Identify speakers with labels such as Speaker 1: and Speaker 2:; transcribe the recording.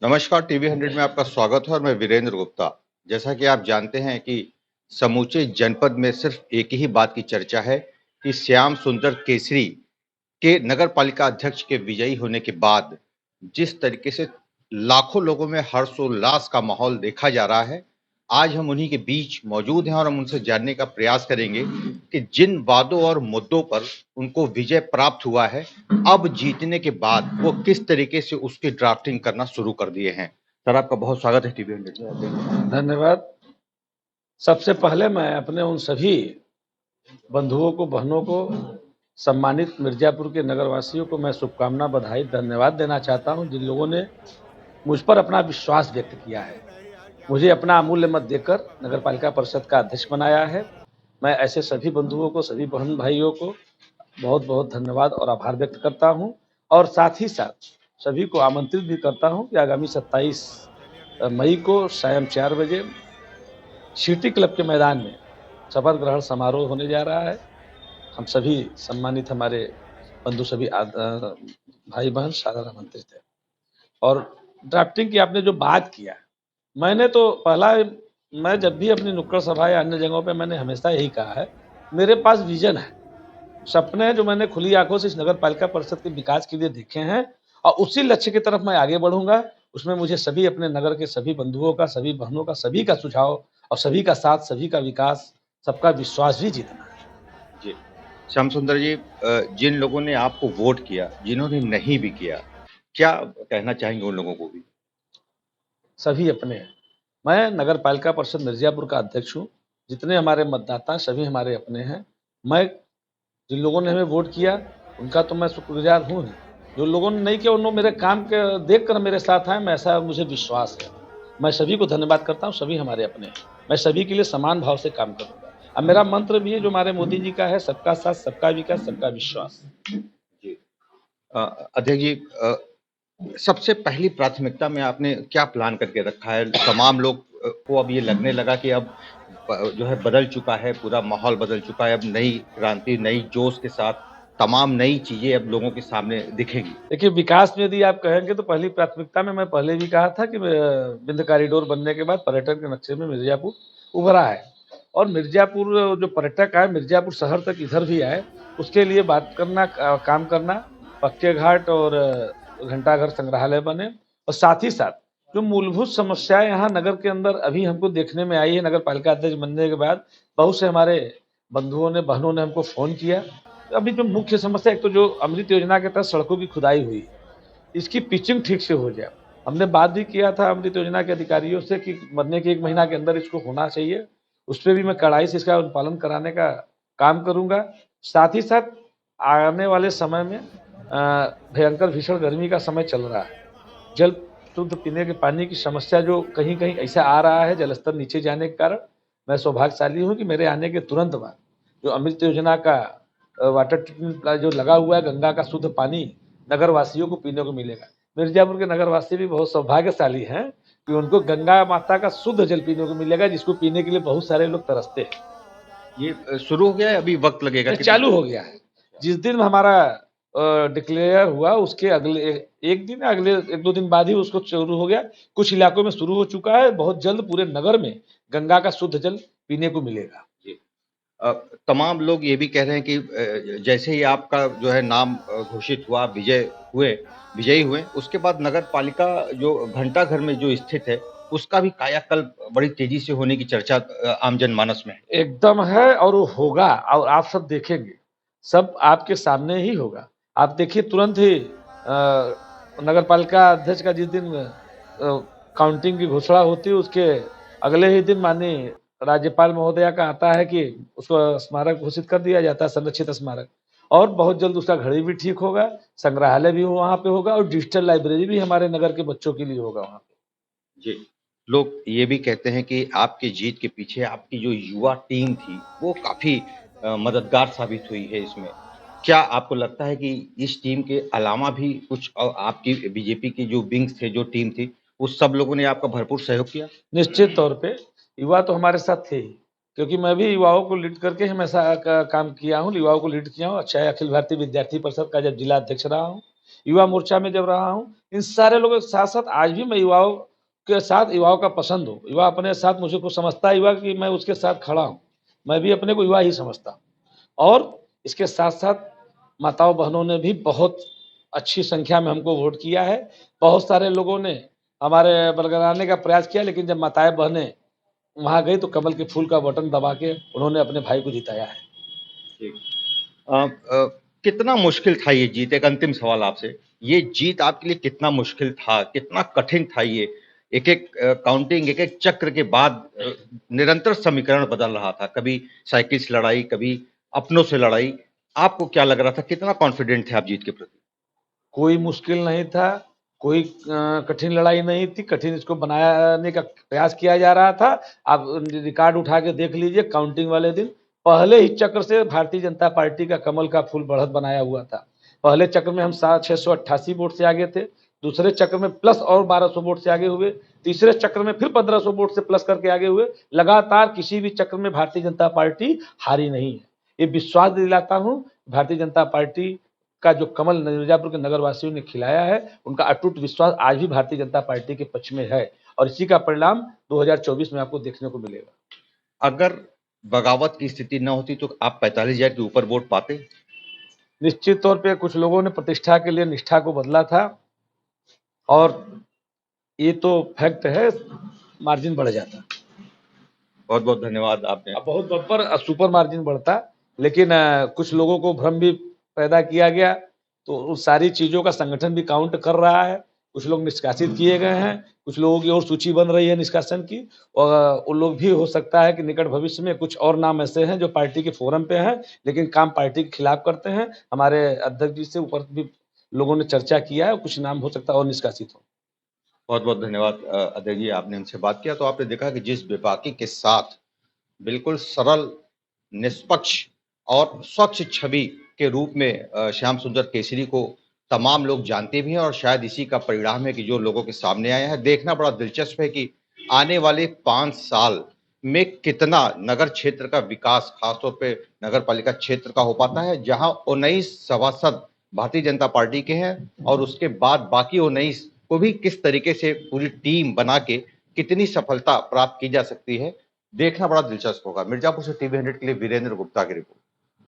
Speaker 1: नमस्कार, टीवी 100 में आपका स्वागत है और मैं वीरेंद्र गुप्ता। जैसा कि आप जानते हैं कि समूचे जनपद में सिर्फ एक ही बात की चर्चा है कि श्याम सुंदर केसरी के नगर पालिका अध्यक्ष के विजयी होने के बाद जिस तरीके से लाखों लोगों में हर्षोल्लास का माहौल देखा जा रहा है, आज हम उन्हीं के बीच मौजूद हैं और हम उनसे जानने का प्रयास करेंगे कि जिन वादों और मुद्दों पर उनको विजय प्राप्त हुआ है, अब जीतने के बाद वो किस तरीके से उसकी ड्राफ्टिंग करना शुरू कर दिए हैं। सर, आपका बहुत स्वागत है टीवी 100 में।
Speaker 2: धन्यवाद। सबसे पहले मैं अपने उन सभी बंधुओं को, बहनों को, सम्मानित मिर्जापुर के नगरवासियों को मैं शुभकामना, बधाई, धन्यवाद देना चाहता हूं, जिन लोगों ने मुझ पर अपना विश्वास व्यक्त किया है, मुझे अपना अमूल्य मत देकर नगर पालिका परिषद का अध्यक्ष बनाया है। मैं ऐसे सभी बंधुओं को, सभी बहन भाइयों को बहुत बहुत धन्यवाद और आभार व्यक्त करता हूं और साथ ही साथ सभी को आमंत्रित भी करता हूं कि आगामी 27 मई को शाम 4 बजे सिटी क्लब के मैदान में शपथ ग्रहण समारोह होने जा रहा है। हम सभी सम्मानित हमारे बंधु, सभी भाई बहन सादर आमंत्रित है। और ड्राफ्टिंग की आपने जो बात किया, मैंने तो मैं जब भी अपनी नुक्कड़ सभा या अन्य जगहों पे मैंने हमेशा यही कहा है, मेरे पास विजन है, सपने हैं जो मैंने खुली आंखों से इस नगर पालिका परिषद के विकास के लिए देखे हैं और उसी लक्ष्य की तरफ मैं आगे बढ़ूंगा। उसमें मुझे सभी अपने नगर के सभी बंधुओं का, सभी बहनों का, सभी का सुझाव और सभी का साथ, सभी का विकास, सबका विश्वास भी जीतना है।
Speaker 1: जी, श्याम सुंदर जी, जिन लोगों ने आपको वोट किया, जिन्होंने नहीं भी किया, क्या कहना चाहेंगे उन लोगों को भी?
Speaker 2: सभी अपने हैं। मैं नगर पालिका परिषद मिर्जापुर का अध्यक्ष हूँ। जितने हमारे मतदाता हैं, सभी हमारे अपने हैं। मैं जिन लोगों ने हमें वोट किया, उनका तो मैं शुक्रगुजार हूँ ही। जो लोगों ने नहीं किया, उन्होंने मेरे काम के देख कर मेरे साथ आए, मैं ऐसा मुझे विश्वास है। मैं सभी को धन्यवाद करता हूँ, सभी हमारे अपने हैं। मैं सभी के लिए समान भाव से काम करूँगा। अब मेरा मंत्र भी है जो हमारे मोदी जी का है, सबका साथ, सबका विकास, सबका विश्वास।
Speaker 1: जी, अध्यक्ष जी, सबसे पहली प्राथमिकता में आपने क्या प्लान करके रखा है? तमाम लोग को अब ये लगने लगा कि अब जो है बदल चुका है, पूरा माहौल बदल चुका है, अब नई क्रांति, नई जोश के साथ तमाम नई चीजें अब लोगों के सामने दिखेंगी।
Speaker 2: देखिए, विकास में यदि आप कहेंगे तो पहली प्राथमिकता में मैं पहले भी कहा था कि विंध्य कॉरिडोर बनने के बाद पर्यटन के नक्शे में मिर्जापुर उभरा है और मिर्जापुर जो पर्यटक आए, मिर्जापुर शहर तक इधर भी आए, उसके लिए बात करना, काम करना, पक्के घाट और घंटाघर संग्रहालय बने और साथ ही साथ जो मूलभूत समस्याएं यहाँ नगर के अंदर अभी हमको देखने में आई है, नगर पालिका अध्यक्ष बनने के बाद बहुत से हमारे बंधुओं ने, बहनों ने हमको फोन किया। अभी जो मुख्य समस्या, एक तो जो अमृत योजना के तहत सड़कों की खुदाई हुई, इसकी पिचिंग ठीक से हो जाए। हमने बात भी किया था अमृत योजना के अधिकारियों से कि बनने के 1 महीना के अंदर इसको होना चाहिए। उस पर भी मैं कड़ाई से इसका अनुपालन कराने का काम करूंगा। साथ ही साथ आने वाले समय में भयंकर भीषण गर्मी का समय चल रहा है, जल शुद्ध पीने के पानी की समस्या जो कहीं कहीं ऐसा आ रहा है, जलस्तर नीचे जाने के कारण मैं सौभाग्यशाली हूँ कि मेरे आने के तुरंत बाद जो अमृत योजना का वाटर ट्रीटमेंट प्लांट जो लगा हुआ है, गंगा का शुद्ध पानी नगर वासियों को पीने को मिलेगा। मिर्जापुर के नगर वासी भी बहुत सौभाग्यशाली हैं कि उनको गंगा माता का शुद्ध जल पीने को मिलेगा, जिसको पीने के लिए बहुत सारे लोग तरसते हैं।
Speaker 1: ये शुरू हो गया है, अभी वक्त लगेगा?
Speaker 2: चालू हो गया है। जिस दिन हमारा डिक्लेयर हुआ उसके अगले एक दिन, अगले 1-2 दिन बाद ही उसको शुरू हो गया। कुछ इलाकों में शुरू हो चुका है। बहुत जल्द पूरे नगर में गंगा का शुद्ध जल पीने को मिलेगा।
Speaker 1: तमाम लोग ये भी कह रहे हैं कि जैसे ही आपका जो है नाम घोषित हुआ, विजयी हुए, उसके बाद नगर पालिका जो घंटाघर में जो स्थित है, उसका भी कायाकल्प बड़ी तेजी से होने की चर्चा आम जनमानस में है।
Speaker 2: एकदम है और वो होगा और आप सब देखेंगे, सब आपके सामने ही होगा। आप देखिए, तुरंत ही नगर पालिका अध्यक्ष का जिस दिन काउंटिंग की घोषणा होती है, उसके अगले ही दिन माननीय राज्यपाल महोदया का आता है कि उसको स्मारक घोषित कर दिया जाता है, संरक्षित स्मारक। और बहुत जल्द उसका घड़ी भी ठीक होगा, संग्रहालय भी वहाँ पे होगा और डिजिटल लाइब्रेरी भी हमारे नगर के बच्चों के लिए होगा वहाँ पे।
Speaker 1: जी, लोग ये भी कहते हैं कि आपकी जीत के पीछे आपकी जो युवा टीम थी, वो काफ़ी मददगार साबित हुई है इसमें। क्या आपको लगता है कि इस टीम के अलावा भी कुछ आपकी बीजेपी की जो विंग्स थे, जो टीम थी, उस सब लोगों ने आपका भरपूर सहयोग किया?
Speaker 2: निश्चित तौर पे युवा तो हमारे साथ थे ही, क्योंकि मैं भी युवाओं को लीड करके हमेशा काम किया हूँ, युवाओं को लीड किया हूँ। चाहे अखिल भारतीय विद्यार्थी परिषद का जब जिला अध्यक्ष रहा हूँ, युवा मोर्चा में जब रहा हूँ, इन सारे लोगों के साथ-साथ आज भी मैं युवाओं के साथ, युवाओं का पसंद हूँ। युवा अपने साथ मुझे को समझता है युवा कि मैं उसके साथ खड़ा हूँ। मैं भी अपने को युवा ही समझता हूँ। और इसके साथ-साथ माताओं-बहनों ने भी बहुत अच्छी संख्या में हमको वोट किया है। बहुत सारे लोगों ने हमारे बरगलाने का प्रयास किया, लेकिन जब माताएँ-बहनें वहाँ गई तो कमल के फूल का बटन दबा के उन्होंने अपने भाई को जिताया है।
Speaker 1: ठीक। कितना मुश्किल था ये जीत? एक अंतिम सवाल आपसे, ये जीत आपके लिए कितना मुश्किल था, कितना कठिन था ये? एक-एक काउंटिंग, एक-एक चक्र के बाद निरंतर समीकरण बदल रहा था, कभी साइकिल से लड़ाई, कभी अपनों से लड़ाई। आपको क्या लग रहा था, कितना कॉन्फिडेंट थे आप जीत के प्रति?
Speaker 2: कोई मुश्किल नहीं था, कोई कठिन लड़ाई नहीं थी, कठिन इसको बनाने का प्रयास किया जा रहा था। आप रिकॉर्ड उठा के देख लीजिए, काउंटिंग वाले दिन पहले ही चक्र से भारतीय जनता पार्टी का कमल का फूल बढ़त बनाया हुआ था। पहले चक्र में हम 688 वोट से आगे थे, दूसरे चक्र में प्लस और 1200 वोट से आगे हुए, तीसरे चक्र में फिर 1500 वोट से प्लस करके आगे हुए। लगातार किसी भी चक्र में भारतीय जनता पार्टी हारी नहीं है। ये विश्वास दिलाता हूँ, भारतीय जनता पार्टी का जो कमल मिर्जापुर के नगरवासियों ने खिलाया है, उनका अटूट विश्वास आज भी भारतीय जनता पार्टी के पक्ष में है, और इसी का परिणाम 2024 में आपको देखने को मिलेगा।
Speaker 1: अगर बगावत की स्थिति न होती तो आप 45,000 के ऊपर वोट पाते?
Speaker 2: निश्चित तौर पे कुछ लोगों ने प्रतिष्ठा के लिए निष्ठा को बदला था, और ये तो फैक्ट है, मार्जिन बढ़ जाता।
Speaker 1: बहुत-बहुत धन्यवाद आपने।
Speaker 2: अब बहुत बम्पर सुपर मार्जिन बढ़ता, लेकिन कुछ लोगों को भ्रम भी पैदा किया गया, तो उन सारी चीज़ों का संगठन भी काउंट कर रहा है। कुछ लोग निष्कासित किए गए हैं, कुछ लोगों की और सूची बन रही है निष्कासन की, और वो लोग भी हो सकता है कि निकट भविष्य में कुछ और नाम ऐसे हैं जो पार्टी के फोरम पे हैं, लेकिन काम पार्टी के खिलाफ करते हैं। हमारे अध्यक्ष जी से ऊपर भी लोगों ने चर्चा किया है, कुछ नाम हो सकता है और निष्कासित हो।
Speaker 1: बहुत-बहुत धन्यवाद अजय जी, आपने हमसे बात किया। तो आपने देखा कि जिस बेबाकी के साथ बिल्कुल सरल, निष्पक्ष और स्वच्छ छवि के रूप में श्याम सुंदर केसरी को तमाम लोग जानते भी हैं, और शायद इसी का परिणाम है कि जो लोगों के सामने आया है। देखना बड़ा दिलचस्प है कि आने वाले 5 साल में कितना नगर क्षेत्र का विकास, खासतौर पे नगर पालिका क्षेत्र का हो पाता है, जहां 19 सभासद भारतीय जनता पार्टी के हैं, और उसके बाद बाकी 19 को भी किस तरीके से पूरी टीम बना के कितनी सफलता प्राप्त की जा सकती है, देखना बड़ा दिलचस्प होगा। मिर्जापुर से टीवी 100 के लिए वीरेंद्र गुप्ता की रिपोर्ट।